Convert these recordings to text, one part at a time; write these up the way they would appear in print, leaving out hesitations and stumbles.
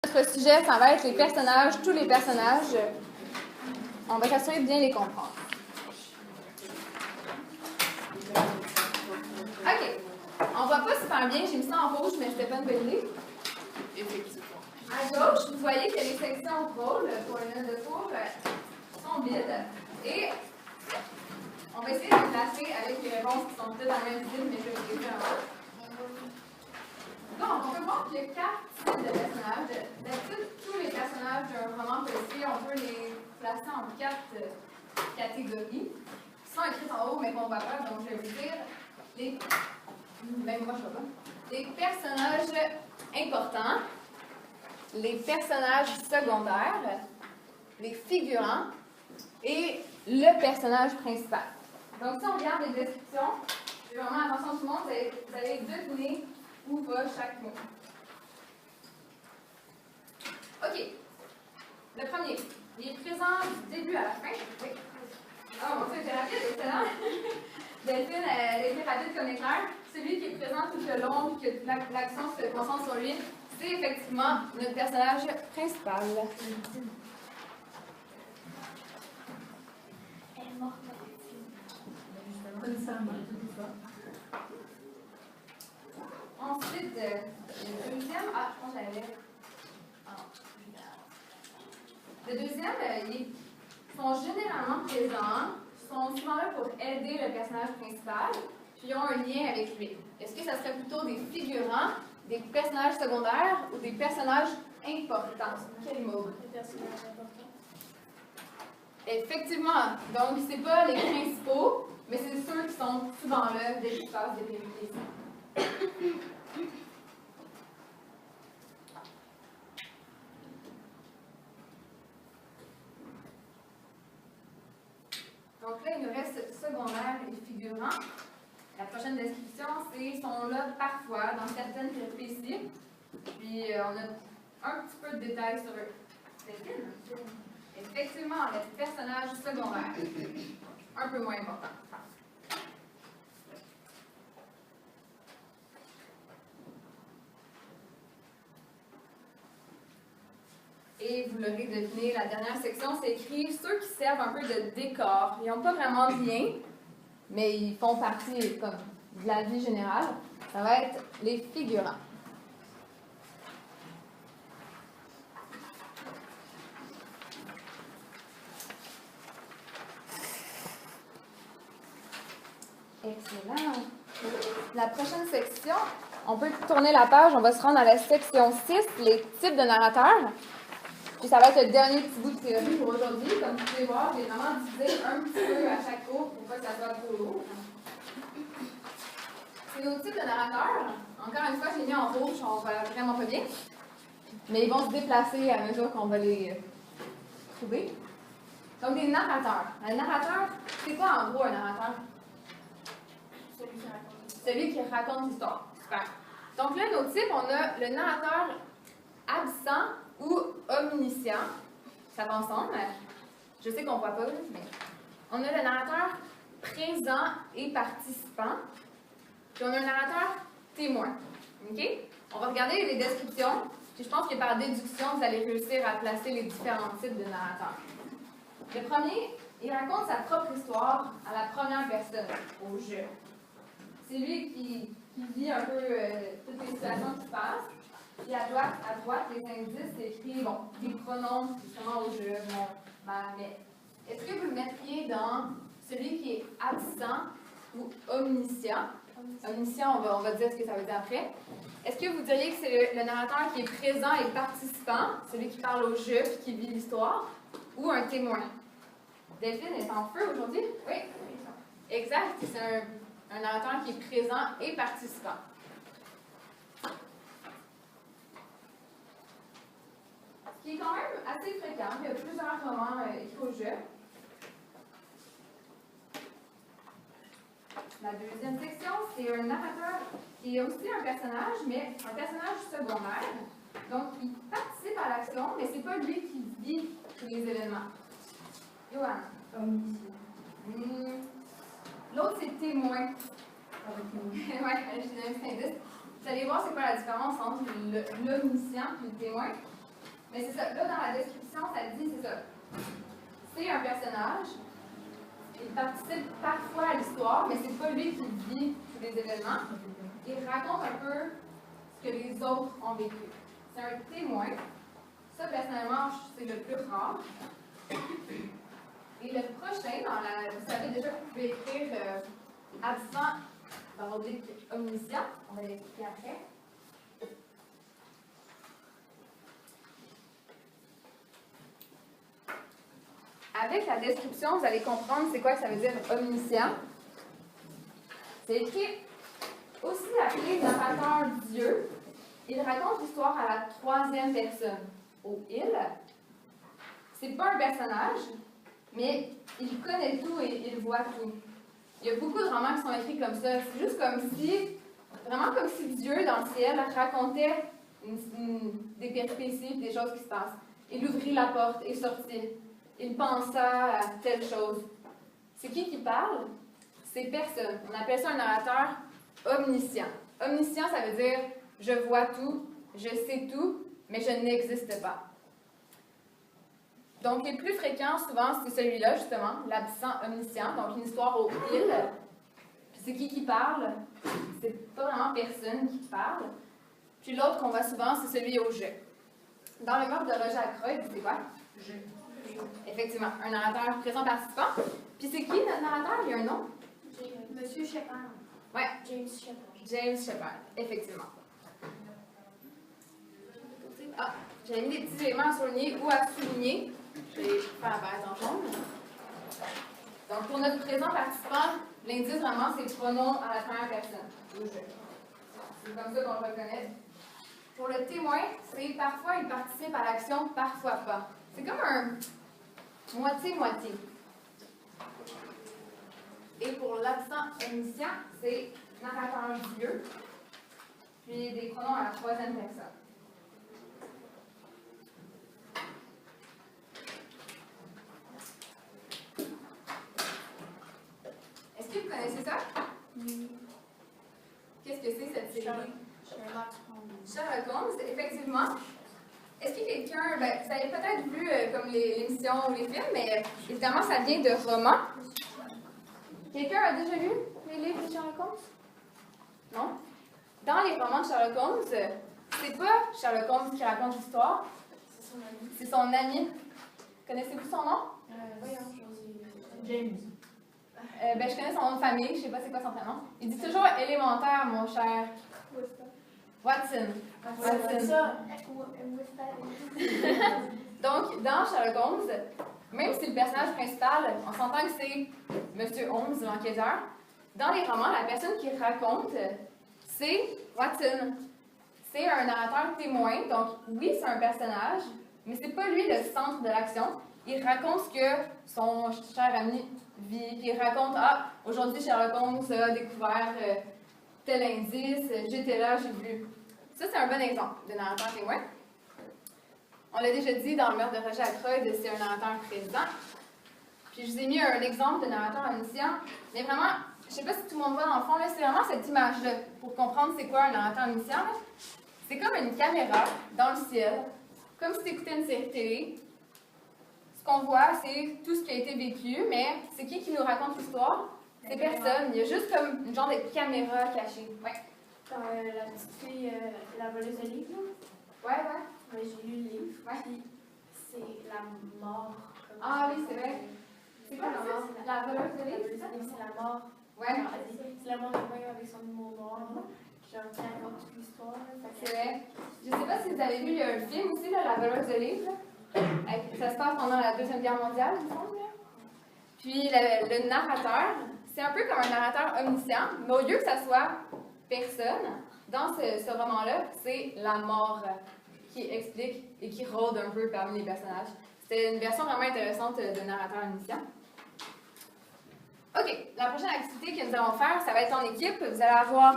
Notre sujet, ça va être les personnages, tous les personnages. On va s'assurer de bien les comprendre. OK. On voit pas super bien, j'ai mis ça en rouge, mais c'était pas une bonne idée. Effectivement. À gauche, vous voyez que les sections rôles pour une note de cours sont vides. Et on va essayer de les placer avec les réponses qui sont toutes dans le même style, mais je vais vous les faire en haut. Donc, on peut voir qu'il y a 4 types de personnages. D'habitude, tous les personnages d'un roman policier, on peut les placer en 4 catégories qui sont écrites en haut, mais qu'on ne voit pas. Donc, je vais vous dire les. Même moi, je ne vois pas. Les personnages importants, les personnages secondaires, les figurants et le personnage principal. Donc, si on regarde les descriptions, je fais vraiment attention tout le monde, vous allez deviner où va chaque mot. OK. Le premier. Il est présent du début à la fin. Oui. Oh mon Dieu, c'est rapide, excellent. Delphine, elle est plus rapide comme éclair. Celui qui est présent tout le long et que l'action se concentre sur lui, c'est effectivement notre personnage principal. Elle est morte. Ensuite, le deuxième. Ah, je pense que j'avais. Le deuxième, ils sont généralement présents, sont souvent là pour aider le personnage principal, puis ils ont un lien avec lui. Est-ce que ça serait plutôt des figurants, des personnages secondaires ou des personnages importants? Quel mot? Des personnages importants. Effectivement. Donc, c'est pas les principaux, mais c'est ceux qui sont souvent là dès qu'il se passe des péripéties. Donc là, il nous reste secondaire et figurant. La prochaine description, c'est qu'ils sont là parfois dans certaines péripéties. Puis on a un petit peu de détails sur eux. Delphine? Effectivement, les personnages secondaires. Un peu moins important. Et vous l'aurez deviné, la dernière section, c'est écrit ceux qui servent un peu de décor. Ils n'ont pas vraiment de lien, mais ils font partie comme, de la vie générale. Ça va être les figurants. Excellent. La prochaine section, on peut tourner la page, on va se rendre à la section 6, les types de narrateurs. Puis ça va être le dernier petit bout de théorie pour aujourd'hui. Comme vous pouvez voir, j'ai vraiment divisé un petit peu à chaque cours pour pas que ça soit trop lourd. C'est nos types de narrateurs. Encore une fois, j'ai mis en rouge, on voit vraiment pas bien. Mais ils vont se déplacer à mesure qu'on va les trouver. Donc, des narrateurs. Un narrateur, c'est quoi en gros un narrateur? Celui qui raconte l'histoire. Super. Donc là, nos types, on a le narrateur absent ou omniscient. Ça va ensemble. Je sais qu'on ne voit pas, mais on a le narrateur présent et participant. Puis on a un narrateur témoin. OK? On va regarder les descriptions. Puis je pense que par déduction, vous allez réussir à placer les différents types de narrateurs. Le premier, il raconte sa propre histoire à la première personne, au jeu. C'est lui qui vit un peu toutes les situations qui se passent. Puis à droite, les indices, c'est écrit, bon, des pronoms justement au jeu, mon, ma, mais. Est-ce que vous le mettriez dans celui qui est absent ou omniscient? Omniscient, on va dire ce que ça veut dire après. Est-ce que vous diriez que c'est le narrateur qui est présent et participant, celui qui parle au jeu et qui vit l'histoire, ou un témoin? Delphine est en feu aujourd'hui? Oui. Exact, c'est un narrateur qui est présent et participant. Ce qui est quand même assez fréquent. Il y a plusieurs romans écrits au jeu. La deuxième section, c'est un narrateur qui est aussi un personnage, mais un personnage secondaire. Donc, il participe à l'action, mais c'est pas lui qui vit tous les événements. Johan. L'autre, c'est témoin. Oui, je donne un petit indice. Vous allez voir c'est quoi la différence entre l'omniscient et le témoin. Mais c'est ça. Là, dans la description, ça dit, c'est ça. C'est un personnage. Il participe parfois à l'histoire, mais c'est pas lui qui vit tous les événements. Il raconte un peu ce que les autres ont vécu. C'est un témoin. Ça, personnellement, c'est le plus rare. Et le prochain, vous savez déjà que vous pouvez écrire absent dans l'oblique omniscient. On va l'expliquer après. Avec la description, vous allez comprendre c'est quoi que ça veut dire omniscient. C'est écrit aussi appelé narrateur Dieu. Il raconte l'histoire à la troisième personne. Au il. C'est pas un personnage, mais il connaît tout et il voit tout. Il y a beaucoup de romans qui sont écrits comme ça. C'est juste comme si, vraiment comme si Dieu dans le ciel racontait des péripéties, des choses qui se passent. Il ouvrit la porte et sortit. Il pensa à telle chose. C'est qui parle? C'est personne. On appelle ça un narrateur omniscient. Omniscient, ça veut dire je vois tout, je sais tout, mais je n'existe pas. Donc, les plus fréquents, souvent, c'est celui-là, justement, l'absent omniscient. Donc, une histoire au il. Puis c'est qui parle? C'est pas vraiment personne qui parle. Puis l'autre qu'on voit souvent, c'est celui au je. Dans le meurtre de Roger Ackroyd, c'est quoi? Je. Effectivement, un narrateur présent participant. Puis c'est qui notre narrateur? Il y a un nom? Monsieur Shepard. Ouais. James Shepard. James Shepard, effectivement. Ah, j'avais mis des petits éléments à souligner ou à souligner. Je vais faire apparaître en jaune. Donc, pour notre présent participant, l'indice vraiment, c'est le pronom à la première personne. Le je. C'est comme ça qu'on le reconnaît. Pour le témoin, c'est parfois il participe à l'action, parfois pas. C'est comme un moitié-moitié. Et pour l'absent omniscient, c'est narrateur Dieu, puis des pronoms à la troisième personne. Est-ce que vous connaissez ça? Oui. Qu'est-ce que c'est cette série? Sherlock Holmes. Sherlock Holmes, effectivement. Est-ce que quelqu'un, vous avez peut-être vu comme l'émission ou les films, mais évidemment, ça vient de romans. Quelqu'un a déjà lu les livres de Sherlock Holmes? Non? Dans les romans de Sherlock Holmes, c'est pas Sherlock Holmes qui raconte l'histoire. C'est son ami. C'est son ami. Connaissez-vous son nom? Voyons, James. Je connais son nom de famille, je sais pas c'est quoi son prénom. Il dit toujours élémentaire, mon cher. Watson. C'est ça. Donc, dans Sherlock Holmes, même si le personnage principal, on s'entend que c'est Monsieur Holmes, l'enquêteur, dans les romans, la personne qui raconte, c'est Watson. C'est un narrateur témoin, donc oui, c'est un personnage, mais c'est pas lui le centre de l'action. Il raconte ce que son cher ami vit, puis il raconte, aujourd'hui Sherlock Holmes a découvert tel indice, j'étais là, j'ai vu. Ça, c'est un bon exemple de narrateur témoin. On l'a déjà dit dans le meurtre de Roger Ackroyd, c'est un narrateur présent. Puis je vous ai mis un exemple de narrateur omniscient, mais vraiment, je ne sais pas si tout le monde voit dans le fond, c'est vraiment cette image-là, pour comprendre c'est quoi un narrateur omniscient. C'est comme une caméra dans le ciel, comme si tu écoutais une série télé. Ce qu'on voit, c'est tout ce qui a été vécu, mais c'est qui nous raconte l'histoire? C'est personne. Il y a juste comme une genre de caméra cachée. Ouais. Quand la petite fille, la voleuse de livres, Ouais. j'ai lu le livre. Ouais. Puis c'est la mort. Ah oui, c'est vrai. C'est quoi la mort? La voleuse de livres, c'est ça? C'est la mort. Ouais. C'est la mort de Roy avec son humour noir. Genre, qui raconte toute l'histoire. C'est vrai. Je ne sais pas si vous avez vu, il y a un film aussi, là, La voleuse de livres. Ça se passe pendant la Deuxième Guerre mondiale, il me semble. Puis le narrateur, c'est un peu comme un narrateur omniscient, mais au lieu que ça soit personne, dans ce roman-là, c'est la mort qui explique et qui rôde un peu parmi les personnages. C'était une version vraiment intéressante de narrateur omniscient. OK, la prochaine activité que nous allons faire, ça va être en équipe. Vous allez avoir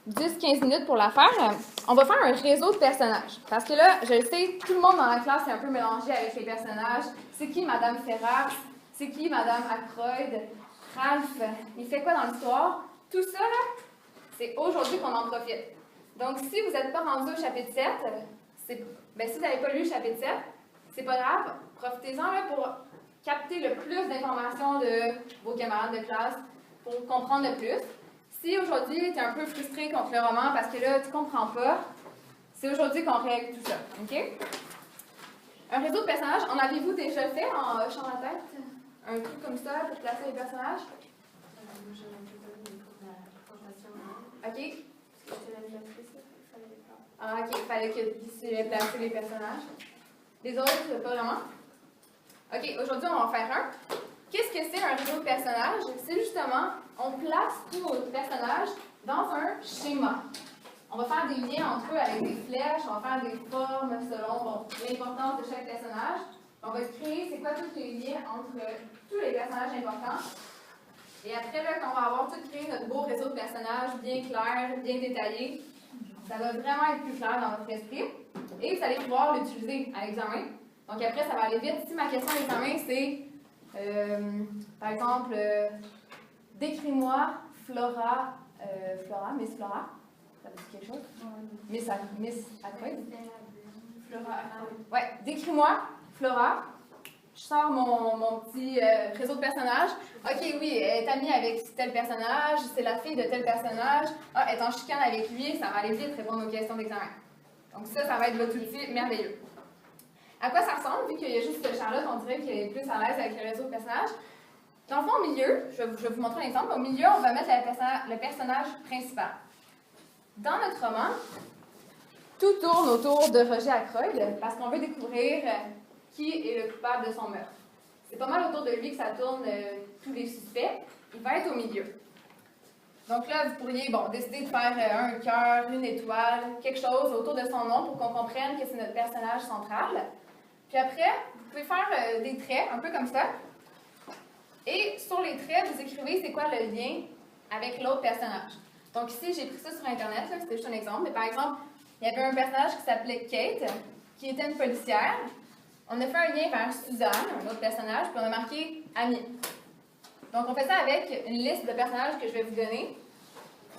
10-15 minutes pour la faire. On va faire un réseau de personnages. Parce que là, je le sais, tout le monde dans la classe est un peu mélangé avec les personnages. C'est qui Madame Ferrars? C'est qui Madame Ackroyd? Ralph? Il fait quoi dans l'histoire? Tout ça, là, c'est aujourd'hui qu'on en profite. Donc, si vous n'êtes pas rendu au chapitre 7, ben, si vous n'avez pas lu le chapitre 7, c'est pas grave, profitez-en là, pour capter le plus d'informations de vos camarades de classe, pour comprendre le plus. Si aujourd'hui tu es un peu frustré contre le roman parce que là tu comprends pas, c'est aujourd'hui qu'on règle tout ça. OK? Un réseau de personnages, en avez-vous déjà fait en hochant la tête? Un truc comme ça pour placer les personnages? OK? Ah, OK, il fallait que tu placer les personnages. Les autres, pas vraiment? OK, aujourd'hui, on va en faire un. Qu'est-ce que c'est un réseau de personnages? C'est justement, on place tous nos personnages dans un schéma. On va faire des liens entre eux avec des flèches, on va faire des formes selon l'importance de chaque personnage. On va créer, c'est quoi tous les liens entre tous les personnages importants. Et après, là, quand on va avoir tout créé notre beau réseau de personnages bien clair, bien détaillé, ça va vraiment être plus clair dans votre esprit. Et vous allez pouvoir l'utiliser à l'examen. Donc après, ça va aller vite. Si ma question à l'examen, c'est, par exemple, décris-moi Flora, Miss Flora. Ça vous dit quelque chose? Miss Ackroyd? Flora Ackroyd. Ouais, décris-moi Flora. Je sors mon petit réseau de personnages. OK, oui, elle est amie avec tel personnage, c'est la fille de tel personnage. Ah, elle est en chicane avec lui, ça va aller vite répondre aux questions d'examen. Donc ça va être votre outil merveilleux. À quoi ça ressemble, vu qu'il y a juste Charlotte, on dirait qu'elle est plus à l'aise avec le réseau de personnages. Dans le fond, au milieu, je vais vous montrer un exemple. Au milieu, on va mettre le personnage principal. Dans notre roman, tout tourne autour de Roger Ackroyd parce qu'on veut découvrir qui est le coupable de son meurtre. C'est pas mal autour de lui que ça tourne tous les suspects. Il va être au milieu. Donc là, vous pourriez décider de faire un cœur, une étoile, quelque chose autour de son nom pour qu'on comprenne que c'est notre personnage central. Puis après, vous pouvez faire des traits, un peu comme ça. Et sur les traits, vous écrivez c'est quoi le lien avec l'autre personnage. Donc ici, j'ai pris ça sur Internet, c'était juste un exemple. Mais par exemple, il y avait un personnage qui s'appelait Kate, qui était une policière. On a fait un lien vers Suzanne, un autre personnage, puis on a marqué « Ami ». Donc on fait ça avec une liste de personnages que je vais vous donner.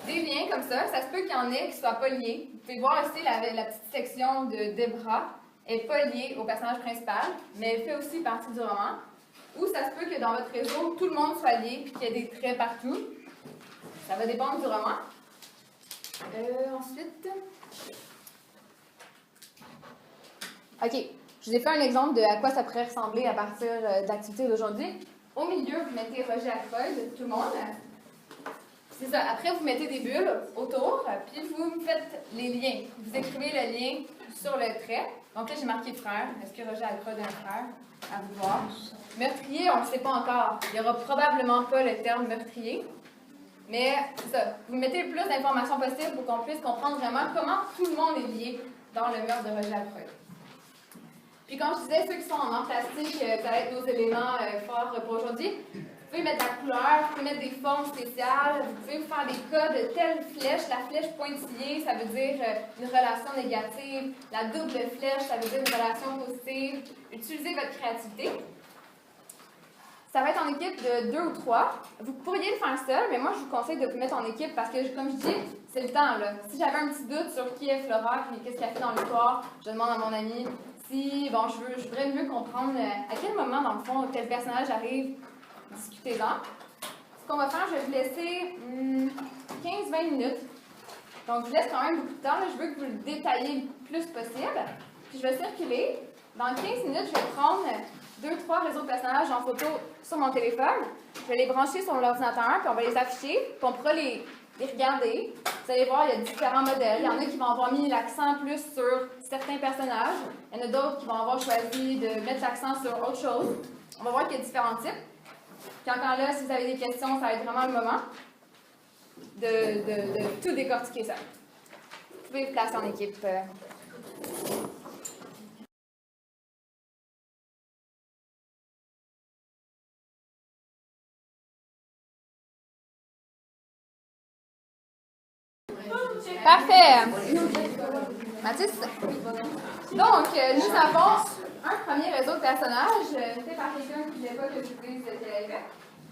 Des liens comme ça, ça se peut qu'il y en ait qui ne soient pas liés. Vous pouvez voir ici la petite section de Debra n'est pas liée au personnage principal, mais elle fait aussi partie du roman. Ou ça se peut que dans votre réseau, tout le monde soit lié et qu'il y ait des traits partout. Ça va dépendre du roman. Ensuite... OK. Je vous ai fait un exemple de à quoi ça pourrait ressembler à partir de l'activité d'aujourd'hui. Au milieu, vous mettez Roger Ackroyd, tout le monde. C'est ça. Après, vous mettez des bulles autour, puis vous faites les liens. Vous écrivez le lien sur le trait. Donc là, j'ai marqué frère. Est-ce que Roger Ackroyd a un frère? À vous voir. Meurtrier, on ne le sait pas encore. Il n'y aura probablement pas le terme meurtrier. Mais c'est ça. Vous mettez le plus d'informations possible pour qu'on puisse comprendre vraiment comment tout le monde est lié dans le meurtre de Roger Ackroyd. Puis quand je disais ceux qui sont en plastique, ça va être nos éléments forts pour aujourd'hui. Vous pouvez mettre de la couleur, vous pouvez mettre des formes spéciales, vous pouvez faire des cas de telle flèche. La flèche pointillée, ça veut dire une relation négative. La double flèche, ça veut dire une relation positive. Utilisez votre créativité. Ça va être en équipe de 2 ou 3. Vous pourriez le faire seul, mais moi, je vous conseille de vous mettre en équipe parce que, comme je dis, c'est le temps, là. Si j'avais un petit doute sur qui est Flora et qu'est-ce qu'elle fait dans l'histoire, je demande à mon ami. Si, je voudrais mieux comprendre à quel moment, dans le fond, tel personnage arrive, discutez-en. Ce qu'on va faire, je vais vous laisser 15-20 minutes. Donc, je vous laisse quand même beaucoup de temps. Là. Je veux que vous le détailliez le plus possible. Puis, je vais circuler. Dans 15 minutes, je vais prendre 2-3 réseaux de personnages en photo sur mon téléphone. Je vais les brancher sur l'ordinateur, puis on va les afficher, puis on pourra les regarder. Vous allez voir, il y a différents modèles. Il y en a qui vont avoir mis l'accent plus sur certains personnages. Il y en a d'autres qui vont avoir choisi de mettre l'accent sur autre chose. On va voir qu'il y a différents types. Puis encore là, si vous avez des questions, ça va être vraiment le moment de tout décortiquer ça. Vous pouvez vous placer en équipe. Parfait. Mathis? Donc, nous avons un premier réseau de personnages fait par quelqu'un qui ne voulait pas que je dise ce qu'elle avait fait.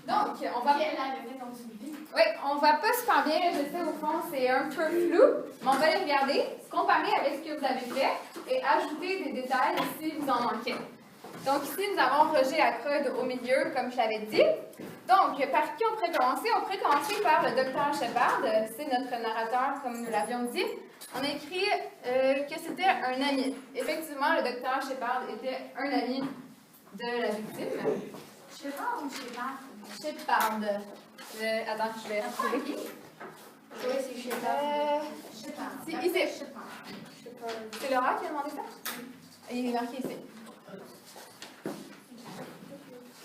Donc, on va... Puis elle avait fait ton suivi. Oui, on voit pas super bien, je sais, au fond, c'est un peu flou, mais on va les regarder, comparer avec ce que vous avez fait et ajouter des détails si vous en manquez. Donc ici, nous avons Roger Ackroyd au milieu, comme je l'avais dit. Donc, par qui on pourrait commencer? On pourrait commencer par le Dr Shepard, c'est notre narrateur, comme nous l'avions dit. On a écrit que c'était un ami. Effectivement, le Dr Shepard était un ami de la victime. Shepard ou Shepard? Shepard. Attends, je vais retrouver. Oui, c'est Shepard. Shepard. C'est ici. C'est Laura qui a demandé ça? Il est marqué ici.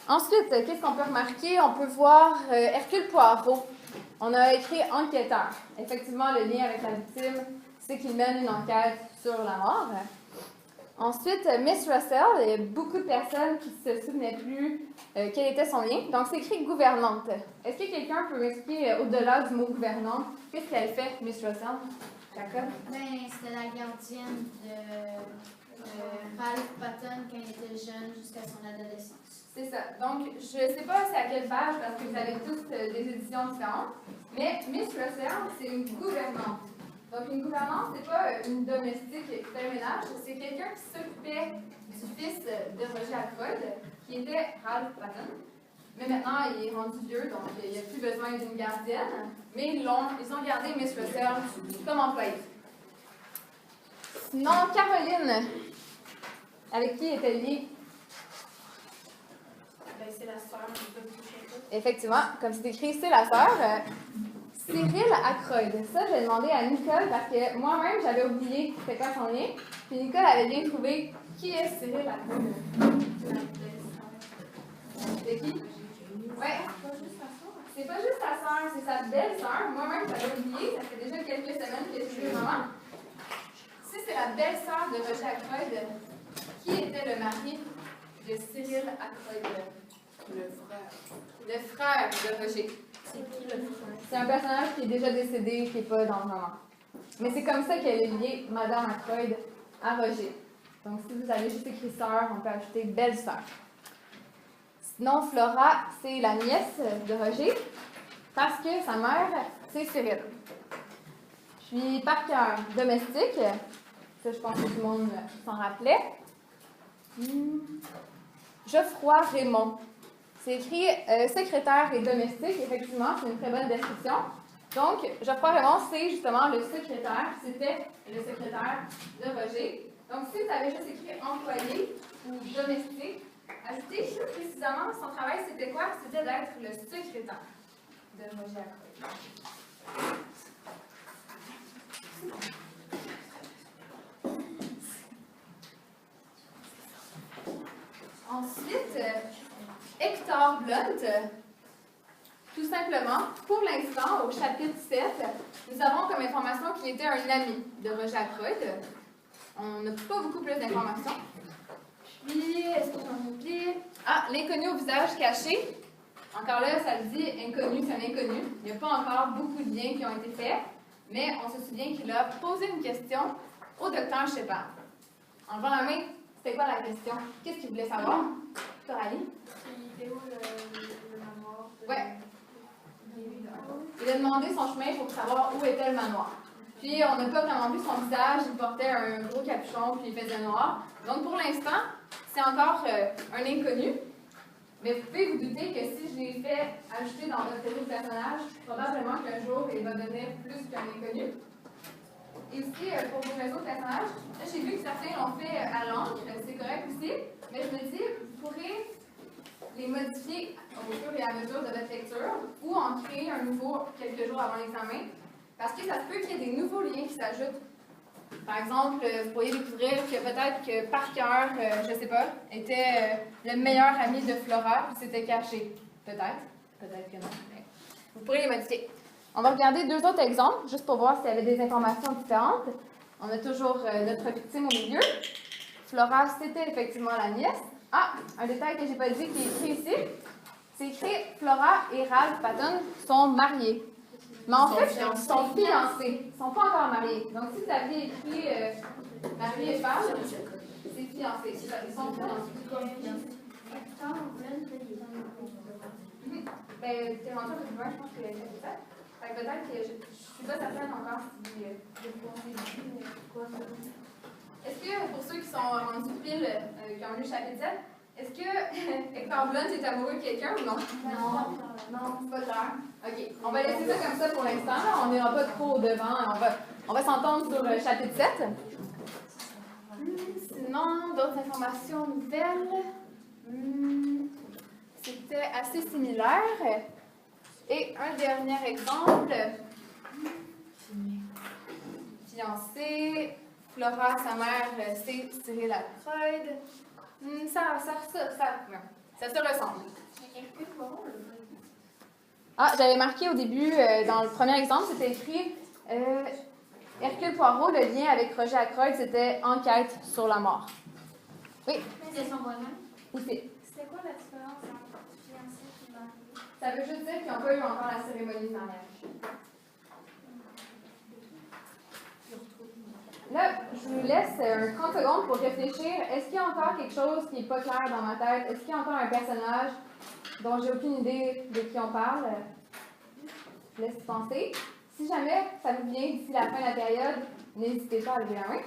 Ensuite, qu'est-ce qu'on peut remarquer? On peut voir Hercule Poirot. On a écrit enquêteur. Effectivement, le lien avec la victime, c'est qu'il mène une enquête sur la mort. Ensuite, Miss Russell, il y a beaucoup de personnes qui ne se souvenaient plus quel était son lien. Donc, c'est écrit gouvernante. Est-ce que quelqu'un peut m'expliquer, au-delà du mot gouvernante, qu'est-ce qu'elle fait, Miss Russell? Jacob? Ben, c'était la gardienne de Ralph Patton quand il était jeune jusqu'à son adolescence. C'est ça. Donc, je ne sais pas c'est à quelle page, parce que vous avez tous des éditions différentes, mais Miss Russell, c'est une gouvernante. Donc, une gouvernante, c'est pas une domestique qui fait le ménage, c'est quelqu'un qui s'occupait du fils de Roger Ackroyd, qui était Ralph Patton. Mais maintenant, il est rendu vieux, donc il n'y a plus besoin d'une gardienne. Mais ils ont gardé Miss Russell comme employée. Sinon, Caroline, avec qui était liée? Ben, c'est la sœur de Effectivement, comme c'est écrit, c'est la sœur. Cyril Ackroyd. Ça, j'ai demandé à Nicole parce que moi-même, j'avais oublié c'était quoi son lien. Puis Nicole avait bien trouvé qui est Cyril Ackroyd. C'est qui? Ouais. C'est pas juste sa sœur, c'est sa belle-sœur. Moi-même, j'avais oublié. Ça fait déjà quelques semaines que je suis maman. Si c'est la belle-sœur de Roger Ackroyd, qui était le mari de Cyril Ackroyd? Le frère. Le frère de Roger. C'est qui le frère? C'est un personnage qui est déjà décédé, qui n'est pas dans le roman. Mais c'est comme ça qu'elle est liée, Madame Ackroyd, à Roger. Donc, si vous avez juste écrit sœur, on peut ajouter belle-sœur. Sinon, Flora, c'est la nièce de Roger, parce que sa mère, c'est Cyril. Puis, par cœur domestique, ça, je pense que tout le monde s'en rappelait. Geoffroy Raymond. C'est écrit secrétaire et domestique, effectivement, c'est une très bonne description. Donc, Geoffroy Raymond, c'est justement le secrétaire, c'était le secrétaire de Roger. Donc, si vous avez juste écrit employé ou domestique, ajoutez plus précisément son travail, c'était quoi? C'était d'être le secrétaire de Roger Ackroyd. Ensuite, Hector Blunt, tout simplement, pour l'instant, au chapitre 7, nous avons comme information qu'il était un ami de Roger Ackroyd. On n'a pas beaucoup plus d'informations. Puis, est-ce que j'en oublie? Ah, l'inconnu au visage caché. Encore là, ça le dit, inconnu, c'est un inconnu. Il n'y a pas encore beaucoup de liens qui ont été faits, mais on se souvient qu'il a posé une question au docteur Shepard. En levant la main, c'était quoi la question? Qu'est-ce qu'il voulait savoir? Coralie? Il était où le manoir? Ouais. Il a demandé son chemin pour savoir où était le manoir. Puis, on n'a pas vraiment vu son visage, il portait un gros capuchon, puis il faisait noir. Donc, pour l'instant, c'est encore un inconnu. Mais vous pouvez vous douter que si je l'ai fait ajouter dans votre série de personnages, probablement qu'un jour, il va devenir plus qu'un inconnu. Et aussi, pour vos réseaux de personnages, là, j'ai vu que certains l'ont fait à l'encre, c'est correct aussi. Mais je me dis, vous pourrez les modifier au fur et à mesure de votre lecture ou en créer un nouveau quelques jours avant l'examen. Parce que ça se peut qu'il y ait des nouveaux liens qui s'ajoutent. Par exemple, vous pourriez découvrir que peut-être que Parker, je ne sais pas, était le meilleur ami de Flora, puis c'était caché. Peut-être. Peut-être que non. Mais vous pourrez les modifier. On va regarder deux autres exemples, juste pour voir s'il y avait des informations différentes. On a toujours notre victime au milieu. Flora, c'était effectivement la nièce. Ah, un détail que je n'ai pas dit qui est écrit ici. C'est écrit Flora et Ralph Patton sont mariés. Mais en fait, ils sont fiancés. Ils ne sont pas encore mariés. Donc, si vous aviez écrit mari et femme, c'est fiancé. Ils sont fiancés. Ben, Ben, t'es rendu un peu plus loin, je pense que c'est ça. Fait que peut-être que je suis pas certaine encore si je vous conseille quoi. Est-ce que, pour ceux qui sont rendus pile, qui ont lu le chapitre 7, est-ce que Hector Blunt est amoureux de quelqu'un ou non? Non. Non, c'est pas clair. OK. On va laisser ça comme ça pour l'instant. On n'ira pas trop au devant. On va s'entendre sur le chapitre 7. Sinon, d'autres informations nouvelles. C'était assez similaire. Et un dernier exemple. Fiancée. Flora, sa mère, sait tirer la Freud. Ça se ressemble. Ah, j'avais marqué au début, dans le premier exemple, c'était écrit Hercule Poirot, le lien avec Roger Ackroyd, c'était enquête sur la mort. Oui. C'est son voisin. Oui, C'était quoi la différence entre fiancé et marié? ça veut juste dire qu'ils n'ont pas eu encore la cérémonie de mariage. Là, je vous laisse 30 secondes pour réfléchir. Est-ce qu'il y a encore quelque chose qui n'est pas clair dans ma tête? Est-ce qu'il y a encore un personnage dont j'ai aucune idée de qui on parle? Je laisse penser. Si jamais ça vous vient d'ici la fin de la période, n'hésitez pas à lever la main.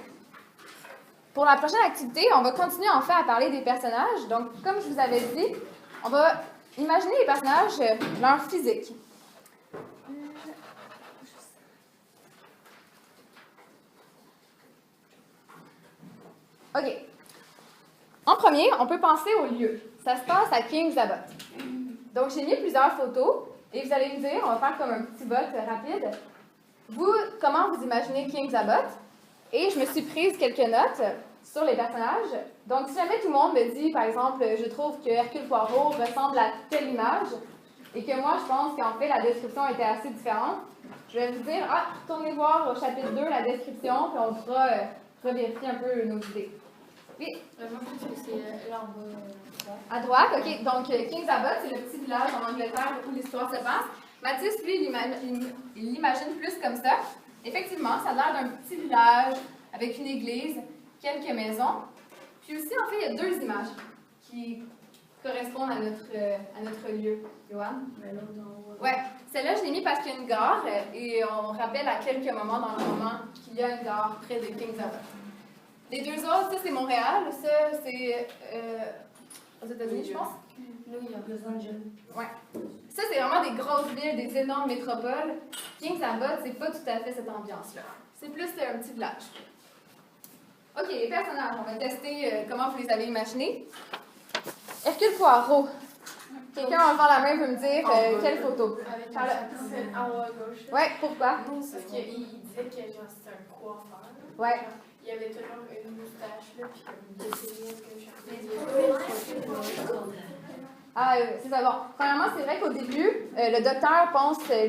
Pour la prochaine activité, on va continuer en fait à parler des personnages. Donc, comme je vous avais dit, on va imaginer les personnages, leur physique. OK. En premier, on peut penser au lieu. Ça se passe à King's Abbot. Donc, j'ai mis plusieurs photos et vous allez me dire, on va faire comme un petit vote rapide. Vous, comment vous imaginez King's Abbot? Et je me suis prise quelques notes sur les personnages. Donc, si jamais tout le monde me dit, par exemple, je trouve que Hercule Poirot ressemble à telle image et que moi, je pense qu'en fait, la description était assez différente, je vais vous dire, retournez voir au chapitre 2 la description, puis on pourra revérifier un peu nos idées. Oui? Moi, je pense que c'est là en bas. À droite, OK. Donc, King's Abbot, c'est le petit village en Angleterre où l'histoire se passe. Mathis, lui, il l'imagine plus comme ça. Effectivement, ça a l'air d'un petit village avec une église, quelques maisons. Puis aussi, en fait, il y a deux images qui correspondent à notre lieu. Johan? Ouais. Celle-là, je l'ai mis parce qu'il y a une gare et on rappelle à quelques moments dans le roman qu'il y a une gare près de King's Abbot. Les deux autres, ça c'est Montréal, ça c'est aux États-Unis, je pense. Los Angeles. Ouais. Ça c'est vraiment des grosses villes, des énormes métropoles. King's Abbot, c'est pas tout à fait cette ambiance-là. C'est plus un petit village. OK, les personnages, on va tester comment vous les avez imaginés. Hercule Poirot. Quelqu'un en levant la main peut me dire quelle photo? Charlotte. En haut à gauche. Ouais, pourquoi? Parce qu'il disait que genre c'était un coiffeur. Ouais. Il y avait toujours une moustache là, puis comme des céréales que C'est ça. Bon, premièrement, c'est vrai qu'au début, le docteur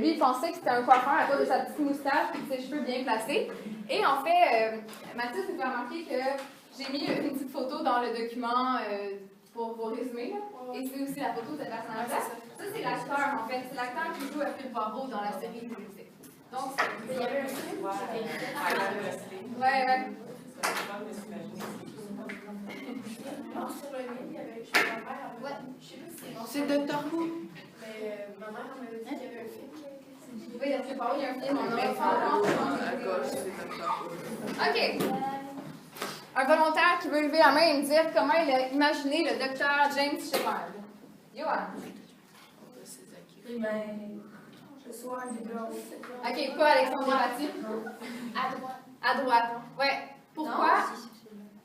il pensait que c'était un coiffeur à cause de sa petite moustache et de ses cheveux bien placés. Et en fait, Mathis, vous avez remarqué que j'ai mis une petite photo dans le document pour vos résumés. Et c'est aussi la photo de cette personnage-là. Ça, c'est l'acteur, en fait. C'est l'acteur qui joue Hercule Poirot dans la série télévisée. Donc, il y avait un film ouais. sur le livre, il y avait ma mère. Ouais. Je sais pas si c'est bon. C'est Doctor Who. Mais ma mère m'avait dit qu'il y avait un film qui a été. Oui, Hercule Poirot, il y a un film en À gauche, c'est Doctor Who. OK. Un volontaire qui veut lever la main et me dire comment il a imaginé le docteur James Shepard. Johan. Le soir du gars. OK, pas Alexandre Despatie? À droite. À droite. Ouais. Pourquoi?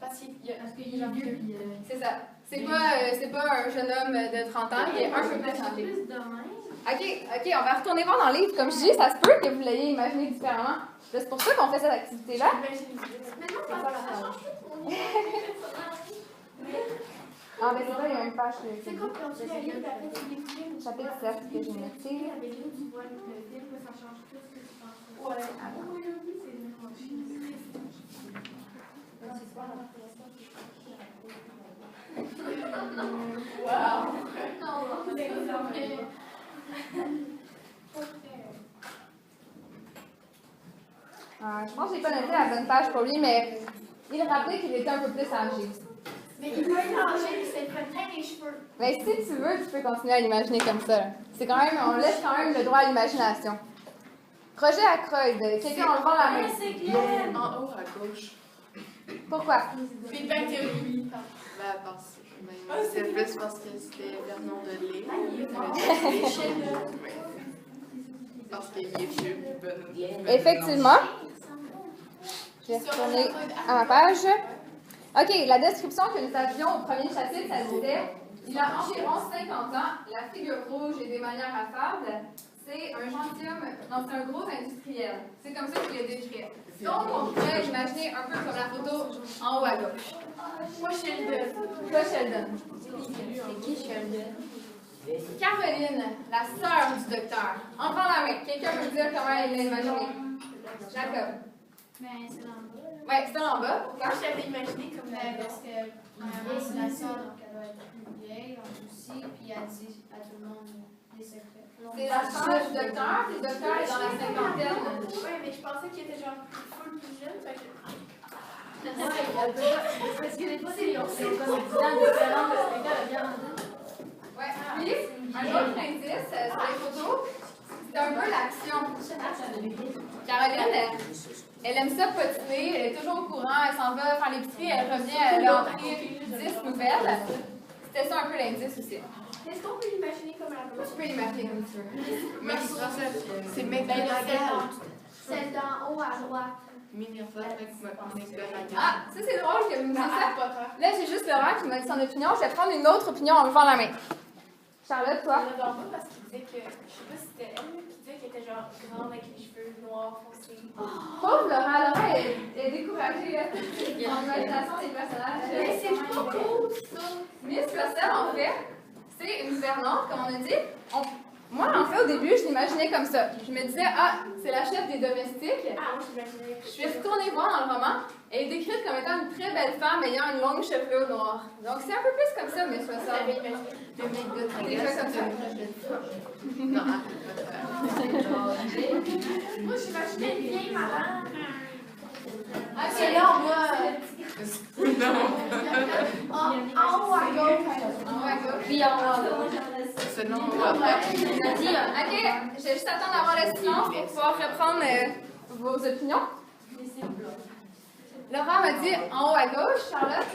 Parce qu'il y a. Parce qu'il est vieux. C'est ça. C'est pas un jeune homme de 30 ans, il est un peu plus âgé. Plus de même. OK, on va retourner voir dans le livre. Comme je dis, ça se peut que vous l'ayez imaginé différemment. C'est pour ça qu'on fait cette activité-là. Mais non, ça change tout. Ah, ben c'est ça, il y a une page. C'est comme quand tu as lu, puis après tu l'écoutes. Chapitre 7 que j'ai noté. Avec lui, tu vois le film, ça change tout ce que tu penses. Ouais. Oui, c'est une Je pense que j'ai pas noté la bonne page pour lui, mais il rappelait qu'il était un peu plus âgé. Mais il va élanger, puis c'est le teint les cheveux. Mais si tu veux, tu peux continuer à l'imaginer comme ça. C'est quand même, on laisse quand même le droit à l'imagination. Projet à Croyd. Quelqu'un en levant la main. C'est Glenn! En haut à gauche. Pourquoi? Big Bang Theory. C'est plus parce que c'était Vernon de Lille. Parce qu'il est vieux. Effectivement. Je vais retourner à ma page. OK, la description que nous avions au premier chapitre, ça disait « Il a environ 50 ans, la figure rouge et des manières affables. C'est un gentilhomme, non, c'est un gros industriel. » C'est comme ça qu'il le décrit. Donc, on pourrait imaginer un peu comme la photo en haut à gauche. Moi, Sheldon. Toi, Sheldon. C'est qui Sheldon? Caroline, la sœur du docteur. En prend la main. Quelqu'un peut dire comment elle l'a imaginé? Jacob. Mais c'est en bas. Ouais, c'est en bas. Moi, je l'avais imaginé comme Parce que, premièrement, c'est la sœur, donc elle doit être plus vieille, aussi, puis elle dit à tout le monde des secrets. C'est la sœur du docteur, puis le docteur est dans la cinquantaine. Oui, mais je pensais qu'il était genre full plus jeune, fait que... Parce que des fois, c'est comme 10 ans différents, parce que quelqu'un a grandi. Ouais, puis un autre indice sur les photos, c'est un peu l'action. Caroline, elle aime ça potiner, elle est toujours au courant, elle s'en va faire l'épicerie, elle revient, elle a entré 10 nouvelles. C'était ça un peu l'indice aussi. Est-ce qu'on peut l'imaginer comme la Tu peux l'imaginer comme tu veux. Merci, c'est McDonald's. Celle d'en haut à droite. Minerva avec mon expérience. Ah, ça c'est drôle que vous me disiez ça. Harry Potter. Là, j'ai juste Laurent qui m'a dit son opinion. Je vais prendre une autre opinion en levant la main. Charlotte, toi? Elle a dormi parce qu'il disait que, je sais pas si c'était elle, qui disait qu'elle était genre grande avec les cheveux noirs foncés. Pauvre Laurent, Laurent est découragée en imagination des personnages. Mais c'est pas cool, ça! Miss Russell, en fait, c'est une gouvernante, comme on a dit. Moi, en fait, au début, je l'imaginais comme ça. Je me disais, ah, c'est la chef des domestiques. Ah, moi, j'imaginais. Je suis retournée voir dans le roman. Elle est décrite comme étant une très belle femme ayant une longue chevelure noire. Donc, c'est un peu plus comme ça, Miss Russell. J'avais imaginé. Des fois comme ça. Non, Moi, j'imaginais une vieille madame. Ok, C'est là, moi. non. En haut à gauche. En haut à gauche. Puis en haut. Sinon, on va faire. Ok, je vais juste attendre d'avoir le silence pour pouvoir reprendre vos opinions. Laurent m'a dit en haut à gauche, Charlotte.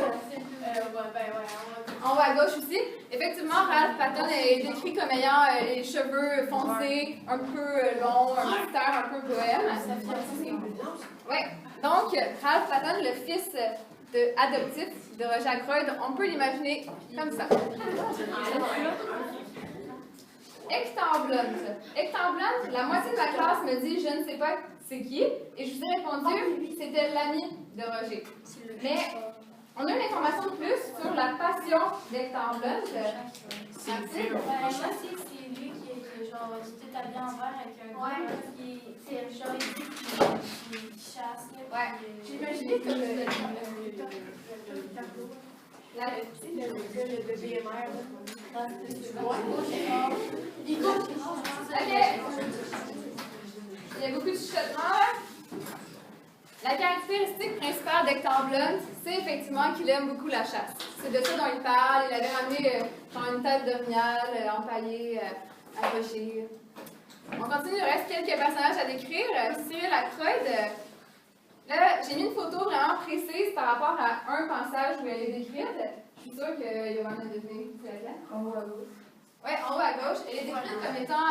En haut à gauche aussi. Effectivement, Ralph Patton est décrit comme ayant les cheveux foncés, un peu longs, un mystère un peu bohème. Oui. Donc, Ralph Patton, le fils adoptif de Roger Ackroyd, on peut l'imaginer comme ça. Hector Blunt. Hector Blunt, la moitié de la classe me dit je ne sais pas c'est qui, et je vous ai répondu c'était l'ami de Roger. Mais on a une information de plus sur la passion d'Hector Blunt. C'est le vieux. Moi, c'est lui qui est genre tout habillé en vert avec un gars c'est genre qui chasse. Ouais. J'imaginais que le tableau. Le bébé mère. Il court. Ok. Il y a beaucoup de chuchotements là. La caractéristique principale d'Hector Blunt, c'est effectivement qu'il aime beaucoup la chasse. C'est de ça dont il parle. Il avait ramené genre une tête d'orignal empaillée à rocher. On continue, il reste quelques personnages à décrire. Cyril Ackroyd. Là, j'ai mis une photo vraiment précise par rapport à un passage où elle est décrite. Je suis sûre que Yoann a deviné c'est laquelle. En haut à gauche. Oui, en haut à gauche. Elle est décrite comme étant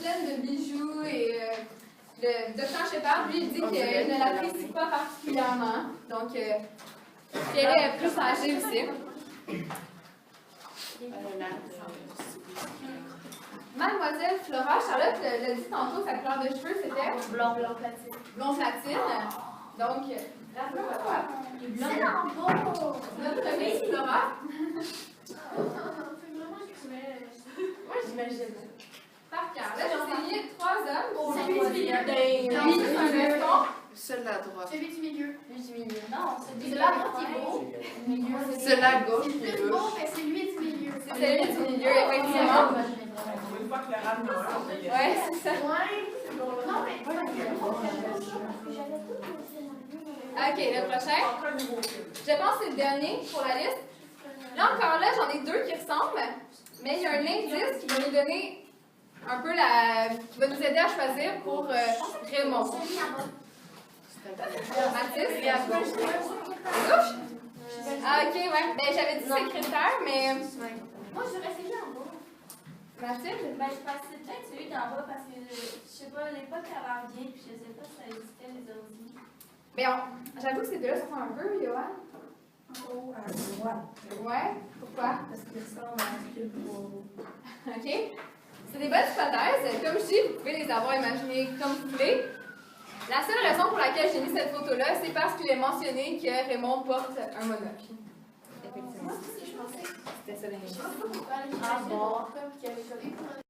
pleine de bijoux et le docteur Shepard, lui, il dit qu'il ne l'apprécie pas particulièrement. Donc, elle est plus âgée aussi. Mademoiselle Flora, Charlotte l'a dit tantôt, sa couleur de cheveux, c'était Blanc platine. blond platine. Donc, rappelons quoi? C'est en beau! Notre Miss Flora. Moi, j'imagine. Par cœur. Là, j'ai signé 3 hommes. Celui du milieu. Non, c'est un garçon. Celui à droite. Celui du milieu. Non, celui C'est de là, la droite qui est beau. Celui à gauche, C'est c'est plus beau, gauche. mais c'est lui du milieu. C'est celui du milieu, effectivement. Ouais, c'est ça. Non, mais Ok, le prochain. Je pense que c'est le dernier pour la liste. Là encore là, j'en ai deux qui ressemblent, mais il y a un indice qui va nous donner un peu qui va nous aider à choisir pour Raymond. Mathis? À gauche? Ah, ok, ouais. Ben, j'avais dit secrétaire, mais. Moi, je restais là en bas. Mathilde? Ben, je passais peut-être celui d'en bas parce que, je sais pas, l'époque avant bien, puis je sais pas si ça existait les ordi. Ben, j'avoue que ces deux-là se font un peu, Johan. En haut à droite. Ouais? Pourquoi? Parce qu'il ressemble à un fil pour. OK? C'est des bonnes hypothèses. Comme je dis, vous pouvez les avoir imaginées comme vous voulez. La seule raison pour laquelle j'ai mis cette photo-là, c'est parce qu'il est mentionné que Raymond porte un monocle. Effectivement. Moi aussi, je pensais que C'était ça l'indice. je sais pas pourquoi les Ah bon? qu'il y avait collé pour